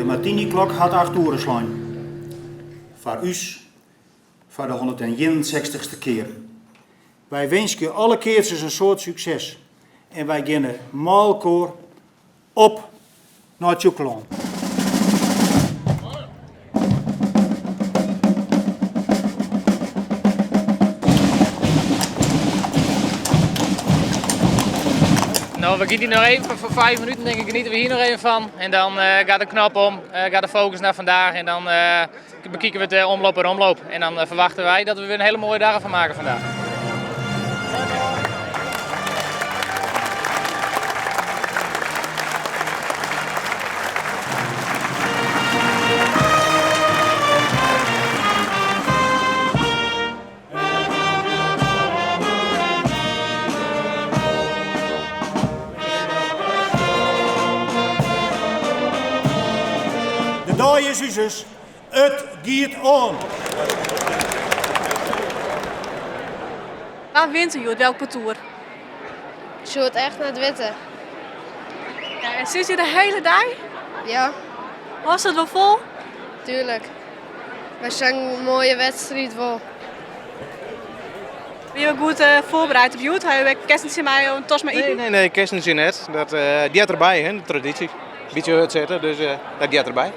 De Martini-klok had 8 uur slaan. Voor us, voor de 161ste keer. Wij wensen alle keertjes een soort succes. En wij gaan maalkoor op naar Tjoekeland. Nou, we gaan hier nog even voor 5 minuten, denk ik, genieten we hier nog even van. En dan gaat de knop om, gaat de focus naar vandaag en dan bekijken we het omloop en omloop. En dan verwachten wij dat we weer een hele mooie dag van maken vandaag. De dag is dus, het giet on. Waar wint u welk parcours? Sjoerd echt naar het witte. Ja, en zit u de hele dag? Ja, Was het wel vol? tuurlijk. We zijn een mooie wedstrijd wel. Ben je goed voorbereid op Joet? Heb je kerstens mij een tos met eten? Nee, kerstens in net. Die had erbij, hè, de traditie. Een beetje het zetten, dus dat die had erbij.